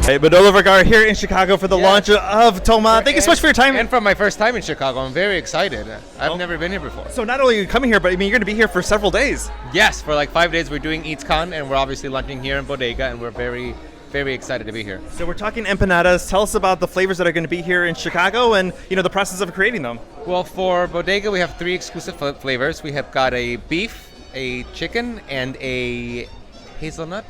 Hey, Manolo Vergara here in Chicago for the launch of TOMA. Thank you so much for your time. And for my first time in Chicago, I'm very excited. I've never been here before. So not only are you coming here, but I mean, you're going to be here for several days. Yes, for like 5 days we're doing EatsCon, and we're obviously launching here in Bodega, and we're very, very excited to be here. So we're talking empanadas. Tell us about the flavors that are going to be here in Chicago and, you know, the process of creating them. Well, for Bodega, we have 3 exclusive flavors. We have got a beef, a chicken, and a hazelnut.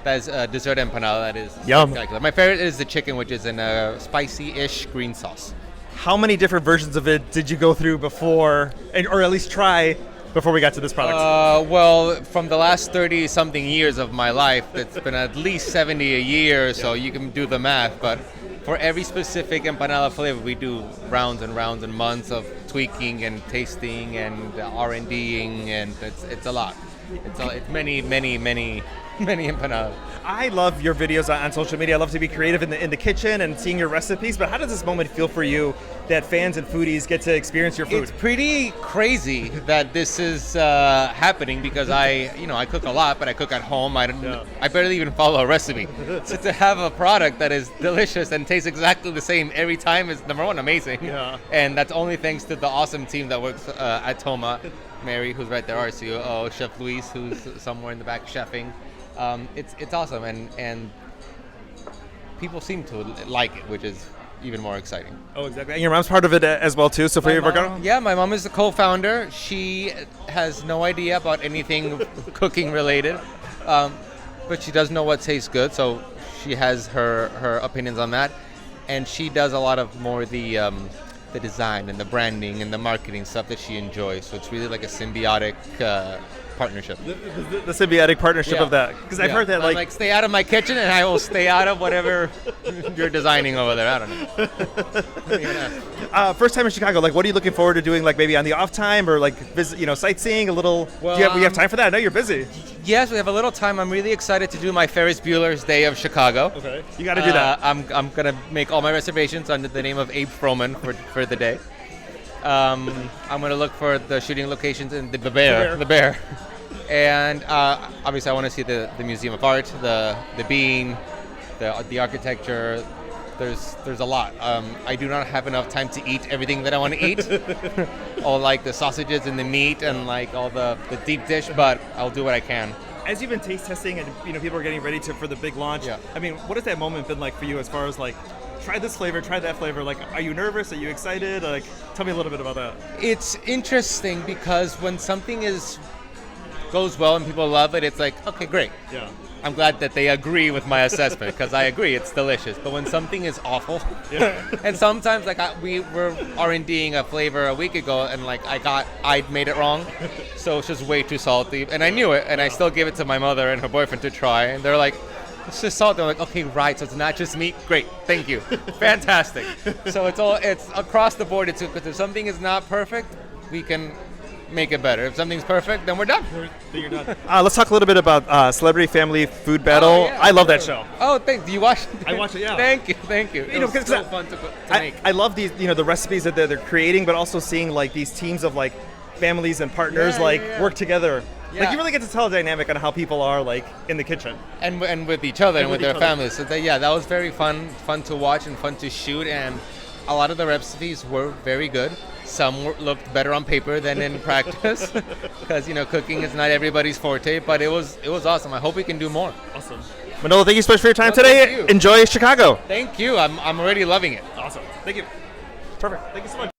That is a dessert empanada that is spectacular. My favorite is the chicken, which is in a spicy-ish green sauce. How many different versions of it did you go through before, or at least try, before we got to this product? Well, from the last 30-something years of my life, it's been at least 70 a year, so you can do the math. But for every specific empanada flavor, we do rounds and rounds and months of tweaking and tasting and R&Ding, and it's a lot. It's many empanadas. I love your videos on social media. I love to be creative in the kitchen and seeing your recipes. But how does this moment feel for you that fans and foodies get to experience your food? It's pretty crazy that this is happening because I cook a lot, but I cook at home. I barely even follow a recipe. So to have a product that is delicious and tastes exactly the same every time is, number one, amazing. Yeah. And that's only thanks to the awesome team that works at TOMA. Mary, who's right there, our COO, Chef Luis, who's somewhere in the back chefing. It's awesome, and people seem to like it, which is even more exciting. Oh, exactly. And your mom's part of it as well, too, Sofia Vergara? Yeah, my mom is the co-founder. She has no idea about anything cooking related, but she does know what tastes good, so she has her opinions on that. And she does a lot of more the design and the branding and the marketing stuff that she enjoys. So it's really like a symbiotic partnership. The symbiotic partnership of that. Because I've heard that I'm like, stay out of my kitchen and I will stay out of whatever you're designing over there. I don't know. First time in Chicago, like what are you looking forward to doing, like maybe on the off time or like visit, sightseeing a little? Well, do you have time for that? I know you're busy. Yes, we have a little time. I'm really excited to do my Ferris Bueller's Day of Chicago. Okay. You got to do that. I'm going to make all my reservations under the name of Abe Froman for the day. I'm going to look for the shooting locations in the Bear. And obviously I want to see the Museum of Art, the Bean, the architecture. There's a lot. I do not have enough time to eat everything that I want to eat. All like the sausages and the meat and like all the deep dish, but I'll do what I can. As you've been taste testing and people are getting ready for the big launch, I mean, what has that moment been like for you as far as like, try this flavor, try that flavor? Like, are you nervous? Are you excited? Like, tell me a little bit about that. It's interesting because when something goes well and people love it, it's like, okay, great. Yeah. I'm glad that they agree with my assessment because I agree, it's delicious. But when something is awful, and sometimes like we were R&Ding a flavor a week ago and like I made it wrong, so it's just way too salty, and I knew it, and I still gave it to my mother and her boyfriend to try, and they're like, it's just salt. They're like, okay, right, so it's not just meat. Great, thank you, fantastic. So it's across the board. It's because if something is not perfect, we can make it better. If something's perfect, then we're done. You're done. Let's talk a little bit about Celebrity Family Food Battle. Oh, yeah, I love that show. Oh, thanks. Do you watch it? I watch it, yeah. Thank you. It was so fun to make. I love these, the recipes that they're creating, but also seeing like these teams of like families and partners work together. Yeah. Like you really get to tell a dynamic on how people are like in the kitchen and with each other and with their families. So that was very fun to watch and fun to shoot, and a lot of the recipes were very good. Some looked better on paper than in practice because cooking is not everybody's forte, but it was awesome. I hope we can do more. Awesome. Manolo, thank you so much for your time today. Enjoy Chicago. Thank you. I'm already loving it. Awesome. Thank you. Perfect. Thank you so much.